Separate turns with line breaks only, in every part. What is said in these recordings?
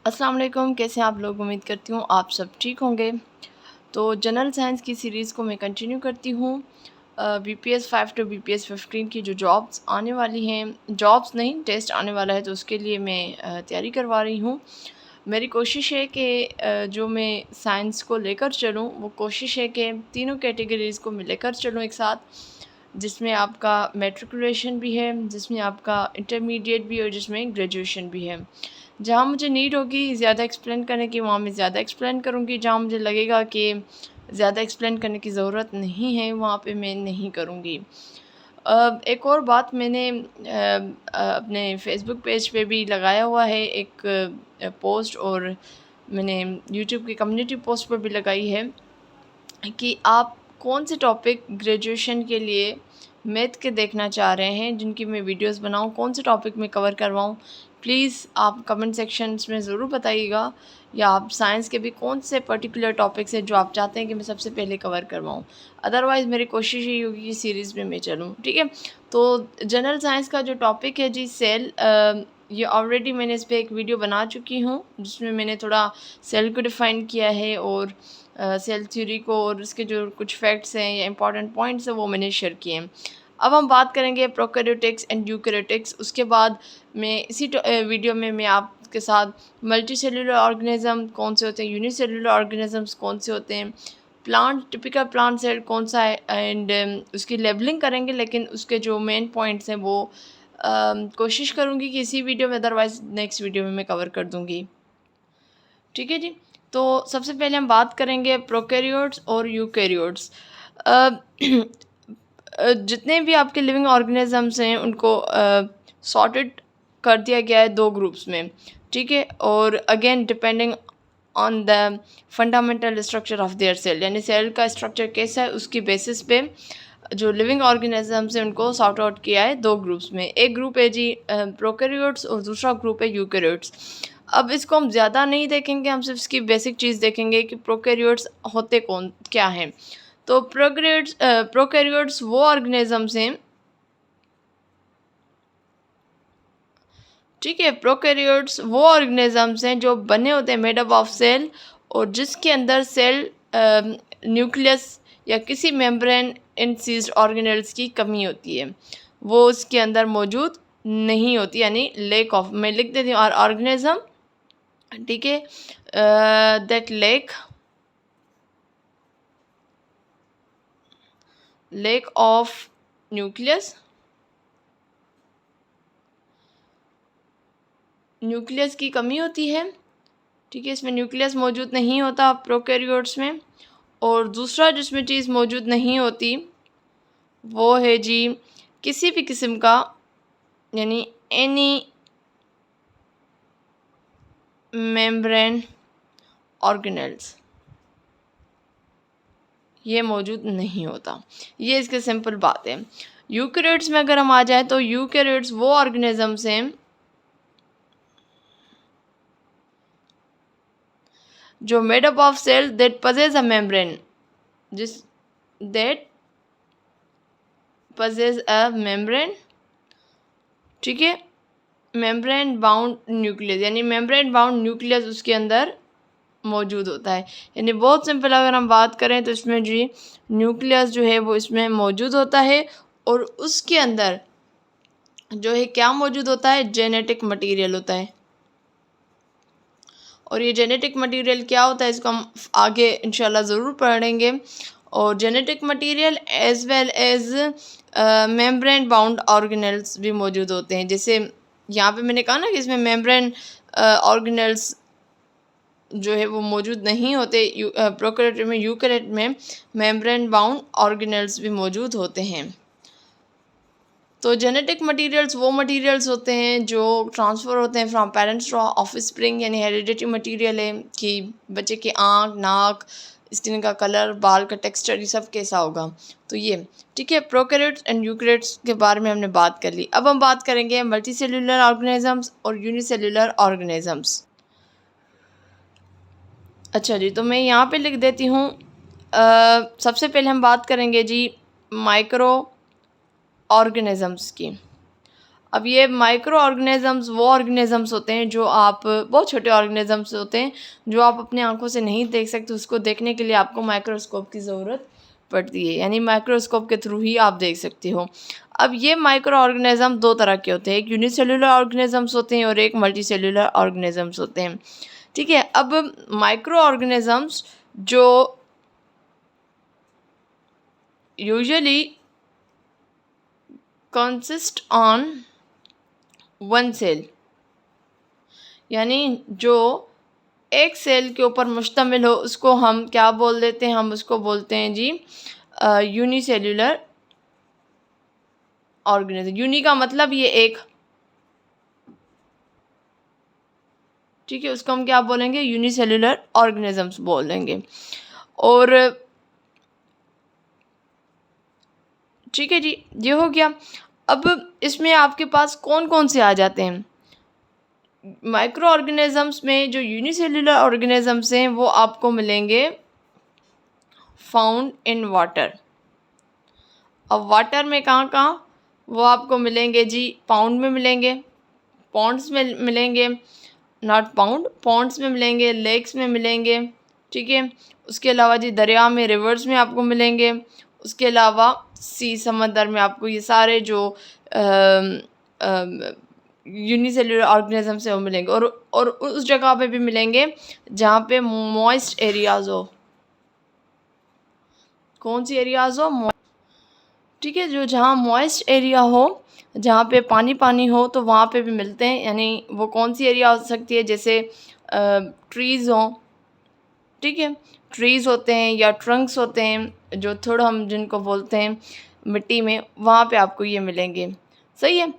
अस्सलाम वालेकुम, कैसे हैं आप लोग। उम्मीद करती हूँ आप सब ठीक होंगे। तो जनरल साइंस की सीरीज़ को मैं कंटिन्यू करती हूँ। BPS 5 टू BPS 15 की जो जॉब्स आने वाली हैं, जॉब्स नहीं टेस्ट आने वाला है, तो उसके लिए मैं तैयारी करवा रही हूँ। मेरी कोशिश है कि जो मैं साइंस को लेकर चलूँ, वो कोशिश है कि तीनों कैटेगरीज़ को मैं लेकर चलूँ एक साथ, जिसमें आपका मैट्रिकुलेशन भी है, जिसमें आपका इंटरमीडिएट भी है और जिसमें ग्रेजुएशन भी है। जहाँ मुझे नीड होगी ज़्यादा एक्सप्लेन करने की, वहाँ मैं ज़्यादा एक्सप्लेन करूँगी। जहाँ मुझे लगेगा कि ज़्यादा एक्सप्लेन करने की ज़रूरत नहीं है, वहाँ पे मैं नहीं करूँगी। एक और बात मैंने अपने फ़ेसबुक पेज पे भी लगाया हुआ है एक पोस्ट, और मैंने यूट्यूब की कम्युनिटी पोस्ट पर भी लगाई है कि आप कौन से टॉपिक ग्रेजुएशन के लिए मैथ के देखना चाह रहे हैं, जिनकी मैं वीडियोस बनाऊं, कौन से टॉपिक में कवर करवाऊं। प्लीज़ आप कमेंट सेक्शंस में ज़रूर बताइएगा, या आप साइंस के भी कौन से पर्टिकुलर टॉपिक्स हैं जो आप चाहते हैं कि मैं सबसे पहले कवर करवाऊं। अदरवाइज़ मेरी कोशिश यही होगी कि सीरीज़ में मैं चलूँ, ठीक है। तो जनरल साइंस का जो टॉपिक है जी, सेल, ये ऑलरेडी मैंने इस पर एक वीडियो बना चुकी हूँ, जिसमें मैंने थोड़ा सेल को डिफ़ाइन किया है, और सेल थ्योरी को और उसके जो कुछ फैक्ट्स हैं या इंपॉर्टेंट पॉइंट्स हैं वो मैंने शेयर किए हैं। अब हम बात करेंगे प्रोकैरियोटिक्स एंड यूकैरियोटिक्स। उसके बाद मैं इसी वीडियो में मैं आपके साथ मल्टी सेलुलर ऑर्गेनिज्म कौन से होते हैं, यूनिसेलुलर ऑर्गेनिजम्स कौन से होते हैं, प्लांट टिपिकल प्लांट सेल कौन सा है, एंड उसकी लेबलिंग करेंगे। लेकिन उसके जो मेन पॉइंट्स हैं वो कोशिश करूँगी कि इसी वीडियो में, अदरवाइज़ नेक्स्ट वीडियो में मैं कवर कर दूँगी, ठीक है जी। तो सबसे पहले हम बात करेंगे प्रोकैरियोट्स और यूकैरियोट्स। जितने भी आपके लिविंग ऑर्गेनिजम्स हैं उनको सॉर्टेड कर दिया गया है दो ग्रुप्स में, ठीक है। और again depending on the fundamental structure of their cell, यानी सेल का स्ट्रक्चर कैसा है उसकी बेसिस पे जो लिविंग ऑर्गेनिजम्स हैं उनको सॉर्ट आउट किया है दो ग्रुप्स में। एक ग्रुप है जी प्रोकैरियोट्स और दूसरा ग्रुप है यूकैरियोट्स। अब इसको हम ज़्यादा नहीं देखेंगे, हम सिर्फ इसकी बेसिक चीज़ देखेंगे कि प्रोकैरियोट्स होते कौन क्या हैं। तो प्रोकैरियोट्स वो ऑर्गेनिजम्स हैं, ठीक है। प्रोकैरियोट्स वो ऑर्गेनिजम्स हैं जो बने होते हैं मेड अप ऑफ सेल, और जिसके अंदर सेल न्यूक्लियस या किसी मेम्ब्रेन इनसीज्ड ऑर्गेनेल्स की कमी होती है, वो उसके अंदर मौजूद नहीं होती, यानी लेक ऑफ। मैं लिख देती हूँ ऑर्गेनिज्म, ठीक है, that lake of nucleus, nucleus की कमी होती है, ठीक है। इसमें न्यूक्लियस मौजूद नहीं होता प्रोकैरियोट्स में। और दूसरा जिसमें चीज़ मौजूद नहीं होती वो है जी किसी भी किस्म का, यानी एनी मेम्ब्रेन ऑर्गेनेल्स, ये मौजूद नहीं होता। ये इसके सिंपल बात है। यूकैरियोट्स में अगर हम आ जाए तो यूकैरियोट्स वो ऑर्गेनिजम्स हैं जो made up of cell that possess a membrane, जिस दैट पजेज अ मेम्ब्रेन, ठीक है, मेम्ब्रेन बाउंड न्यूक्लियस, यानी मेम्ब्रेन बाउंड न्यूक्लियस उसके अंदर मौजूद होता है। यानी बहुत सिंपल अगर हम बात करें तो इसमें जी न्यूक्लियस जो है वो इसमें मौजूद होता है, और उसके अंदर जो है क्या मौजूद होता है, जेनेटिक मटेरियल होता है। और ये जेनेटिक मटेरियल क्या होता है इसको हम आगे इंशाल्लाह ज़रूर पढ़ेंगे। और genetic material as well as membrane bound organelles भी मौजूद होते हैं। जैसे यहाँ पे मैंने कहा ना कि इसमें मेम्ब्रेन ऑर्गेनेल्स जो है वो मौजूद नहीं होते, प्रोकैरियोट में, यूकैरियोट में मेम्ब्रेन बाउंड ऑर्गेनेल्स भी मौजूद होते हैं। तो जेनेटिक मटेरियल्स वो मटेरियल्स होते हैं जो ट्रांसफ़र होते हैं फ्रॉम पेरेंट्स टू ऑफस्प्रिंग, यानी हेरिडिटी मटेरियल है कि बच्चे की आँख, नाक, स्किन का कलर, बाल का टेक्सचर, ये सब कैसा होगा। तो ये ठीक है, प्रोकैरियोट्स एंड यूकैरियोट्स के बारे में हमने बात कर ली। अब हम बात करेंगे मल्टी सेलुलर ऑर्गेनिजम्स और यूनिसेलुलर ऑर्गेनिजम्स। अच्छा जी, तो मैं यहाँ पे लिख देती हूँ। सबसे पहले हम बात करेंगे जी माइक्रो ऑर्गेनिजम्स की। अब ये माइक्रो ऑर्गेनिज़म्स वो ऑर्गेनिज़म्स होते हैं जो आप बहुत छोटे ऑर्गेनिज़म्स होते हैं जो आप अपने आंखों से नहीं देख सकते, उसको देखने के लिए आपको माइक्रोस्कोप की ज़रूरत पड़ती है, यानी माइक्रोस्कोप के थ्रू ही आप देख सकते हो। अब ये माइक्रो ऑर्गेनिज़म दो तरह के होते हैं, एक यूनिसेलुलर ऑर्गेनिज़म्स होते हैं और एक मल्टीसेलुलर ऑर्गेनिज़म्स होते हैं। ठीक है, अब माइक्रो ऑर्गेनिज़म्स जो usually consist on one cell, यानी जो एक सेल के ऊपर मुश्तमिल हो उसको हम क्या बोल देते हैं, हम उसको बोलते हैं जी यूनिसेल्युलर ऑर्गेनिज्म। यूनि का मतलब ये एक, ठीक है, उसको हम क्या बोलेंगे, यूनिसेल्युलर ऑर्गेनिजम्स बोलेंगे। और ठीक है जी, ये हो गया। अब इसमें आपके पास कौन कौन से आ जाते हैं माइक्रो ऑर्गेनिजम्स में। जो यूनिसेल्युलर ऑर्गेनिजम्स हैं वो आपको मिलेंगे फाउंड इन वाटर। अब वाटर में कहाँ कहाँ, वो आपको मिलेंगे जी पाउंड में मिलेंगे, पॉन्ड्स में मिलेंगे, नॉट पाउंड, पॉन्ड्स में मिलेंगे, लेक्स में मिलेंगे, ठीक है। उसके अलावा जी दरिया में, रिवर्स में आपको मिलेंगे। उसके अलावा सी, समंदर में आपको ये सारे जो यूनिसेल्युलर ऑर्गेनिज्म से वो मिलेंगे। और उस जगह पे भी मिलेंगे जहाँ पे मॉइस्ट एरियाज हो। कौन सी एरियाज हो, ठीक है, जो जहाँ मॉइस्ट एरिया हो, जहाँ पे पानी पानी हो, तो वहाँ पे भी मिलते हैं। यानी वो कौन सी एरिया हो सकती है, जैसे ट्रीज़ हों, ठीक है, ट्रीज़ होते हैं या ट्रंक्स होते हैं जो थोड़ा हम जिनको बोलते हैं मिट्टी में, वहाँ पे आपको ये मिलेंगे। सही है।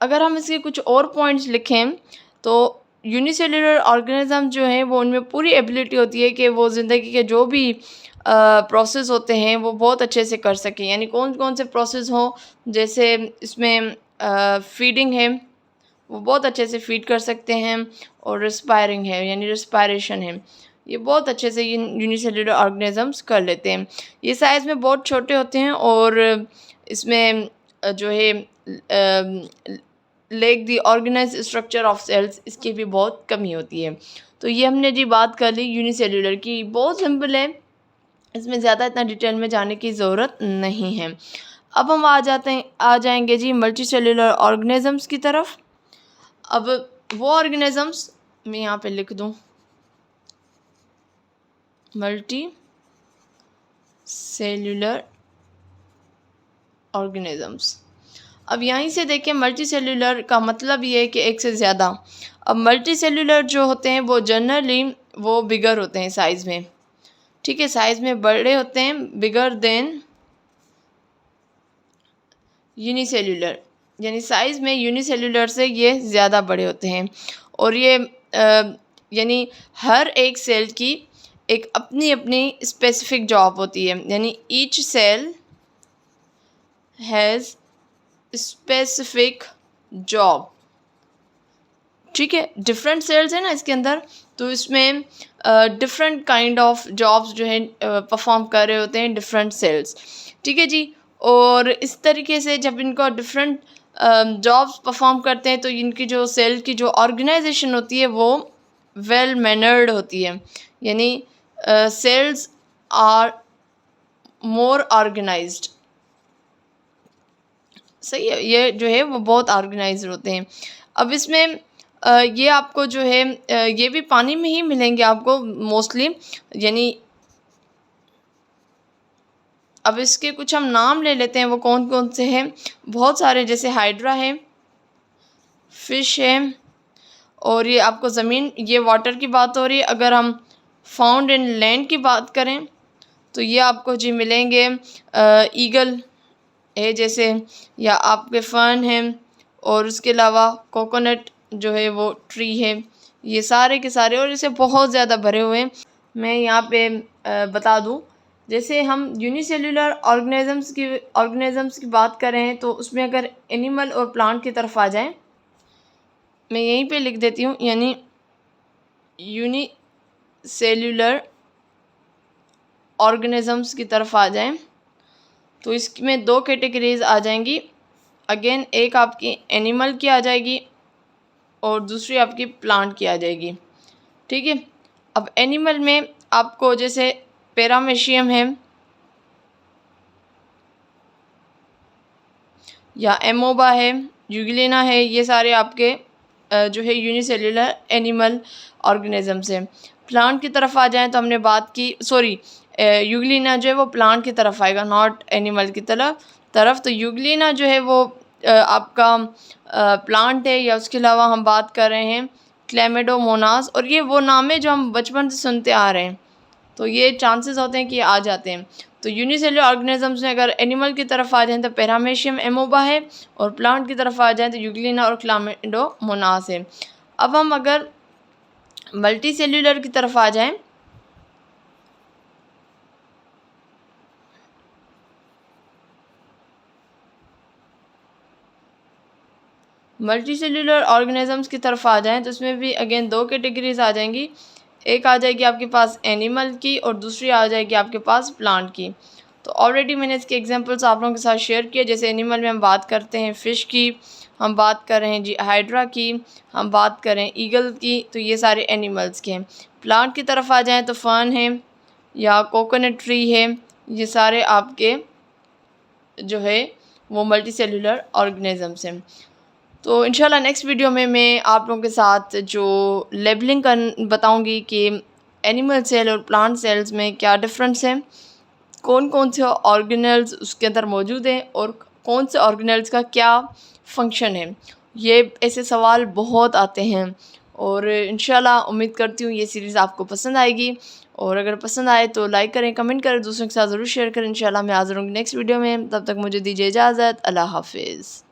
अगर हम इसके कुछ और पॉइंट्स लिखें तो यूनिसेल्युलर ऑर्गेनिज्म जो हैं वो उनमें पूरी एबिलिटी होती है कि वो ज़िंदगी के जो भी प्रोसेस होते हैं वो बहुत अच्छे से कर सकें। यानी कौन कौन से प्रोसेस हों, जैसे इसमें फीडिंग है, वो बहुत अच्छे से फीड कर सकते हैं। और रिस्पायरिंग है, यानी रिस्पायरेशन है, ये बहुत अच्छे से ये यूनिसेल्युलर ऑर्गेनिजम्स कर लेते हैं। ये साइज़ में बहुत छोटे होते हैं और इसमें जो है lack the organise structure of cells, इसकी भी बहुत कमी होती है। तो ये हमने जी बात कर ली यूनिसेल्युलर की, बहुत सिंपल है, इसमें ज़्यादा इतना डिटेल में जाने की ज़रूरत नहीं है। अब हम आ जाएंगे जी मल्टी सेल्युलर ऑर्गेनिजम्स की तरफ। अब वो ऑर्गेनिजम्स मैं यहाँ पे लिख दूँ, मल्टी सेल्युलर ऑर्गेनिजम्स। अब यहीं से देखें, मल्टी सेल्युलर का मतलब ये है कि एक से ज़्यादा। अब मल्टी सेल्युलर जो होते हैं वो जनरली वो बिगर होते हैं साइज़ में, ठीक है, साइज़ में बड़े होते हैं, बिगर देन यूनिसेल्युलर, यानी साइज़ में यूनिसेल्युलर से ये ज़्यादा बड़े होते हैं। और ये यानी हर एक सेल की एक अपनी अपनी स्पेसिफिक जॉब होती है, यानी each cell has specific job, ठीक है। डिफरेंट सेल्स हैं ना इसके अंदर, तो इसमें डिफरेंट काइंड ऑफ जॉब्स जो है परफॉर्म कर रहे होते हैं डिफरेंट सेल्स, ठीक है जी। और इस तरीके से जब इनको डिफरेंट जॉब्स परफॉर्म करते हैं तो इनकी जो सेल की जो ऑर्गेनाइजेशन होती है वो वेल मैनर्ड होती है, यानी सेल्स आर मोर ऑर्गेनाइज्ड। सही है, ये जो है वो बहुत ऑर्गेनाइज होते हैं। अब इसमें ये आपको जो है ये भी पानी में ही मिलेंगे आपको मोस्टली, यानी अब इसके कुछ हम नाम ले लेते हैं, वो कौन कौन से हैं, बहुत सारे, जैसे हाइड्रा है, फिश है, और ये आपको ज़मीन, ये वाटर की बात हो रही है। अगर हम फाउंड इन लैंड की बात करें तो ये आपको जी मिलेंगे ईगल है जैसे, या आपके फर्न हैं, और उसके अलावा कोकोनट जो है वो ट्री है, ये सारे के सारे, और इसे बहुत ज़्यादा भरे हुए हैं। मैं यहाँ पे बता दूँ, जैसे हम यूनिसेल्युलर ऑर्गेनिज़म्स की बात करें तो उसमें अगर एनिमल और प्लांट की तरफ आ जाएं, मैं यहीं पे लिख देती हूँ, यानी यूनिसेल्युलर ऑर्गेनिज़म्स की तरफ आ जाएं तो इसमें दो कैटेगरीज आ जाएंगी, अगेन एक आपकी एनिमल की आ जाएगी और दूसरी आपकी प्लांट की आ जाएगी, ठीक है। अब एनिमल में आपको जैसे पैरामेशियम है या एमोबा है, यूग्लिना है, ये सारे आपके जो है यूनिसेल्युलर एनिमल ऑर्गेनिजम्स हैं। प्लांट की तरफ आ जाएं तो हमने बात की, सॉरी यूग्लिना जो है वो प्लांट की तरफ आएगा, नॉट एनिमल की तरफ। तो यूग्लिना जो है वो आपका प्लांट है, या उसके अलावा हम बात कर रहे हैं क्लेमिडोमोनास, और ये वो नाम है जो हम बचपन से सुनते आ रहे हैं, तो ये चांसेस होते हैं कि आ जाते हैं। तो यूनिसेल्युलर ऑर्गेनिजम्स में अगर एनिमल की तरफ आ जाएं तो पैरामेशियम एमोबा है, और प्लांट की तरफ आ जाएं तो यूग्लिना और क्लेमिडोमोनास है। अब हम अगर मल्टी सेल्यूलर की तरफ आ जाएं, मल्टी सेल्यूलर ऑर्गेनिजम्स की तरफ आ जाएं तो इसमें भी अगेन दो कैटेगरीज आ जाएंगी। एक आ जाएगी आपके पास एनिमल की और दूसरी आ जाएगी आपके पास प्लांट की। तो ऑलरेडी मैंने इसके एग्जांपल्स आप लोगों के साथ शेयर किए। जैसे एनिमल में हम बात करते हैं फ़िश की, हम बात कर रहे हैं जी हाइड्रा की, हम बात करें ईगल की, तो ये सारे एनिमल्स के हैं। प्लांट की तरफ आ जाएँ तो फर्न है या कोकोनट ट्री है, ये सारे आपके जो है वो मल्टी सेल्यूलर ऑर्गेनिजम्स हैं। तो इंशाल्लाह नेक्स्ट वीडियो में मैं आप लोगों के साथ जो लेबलिंग कर बताऊंगी कि एनिमल सेल और प्लांट सेल्स में क्या डिफरेंस है, कौन कौन से ऑर्गेनल्स उसके अंदर मौजूद हैं और कौन से ऑर्गेनल्स का क्या फंक्शन है। ये ऐसे सवाल बहुत आते हैं और इंशाल्लाह उम्मीद करती हूँ ये सीरीज़ आपको पसंद आएगी, और अगर पसंद आए तो लाइक करें, कमेंट करें, दूसरों के साथ ज़रूर शेयर करें। इंशाल्लाह मैं हाज़िर होंगी नेक्स्ट वीडियो में, तब तक मुझे दीजिए इजाज़त। अल्लाह हाफिज़।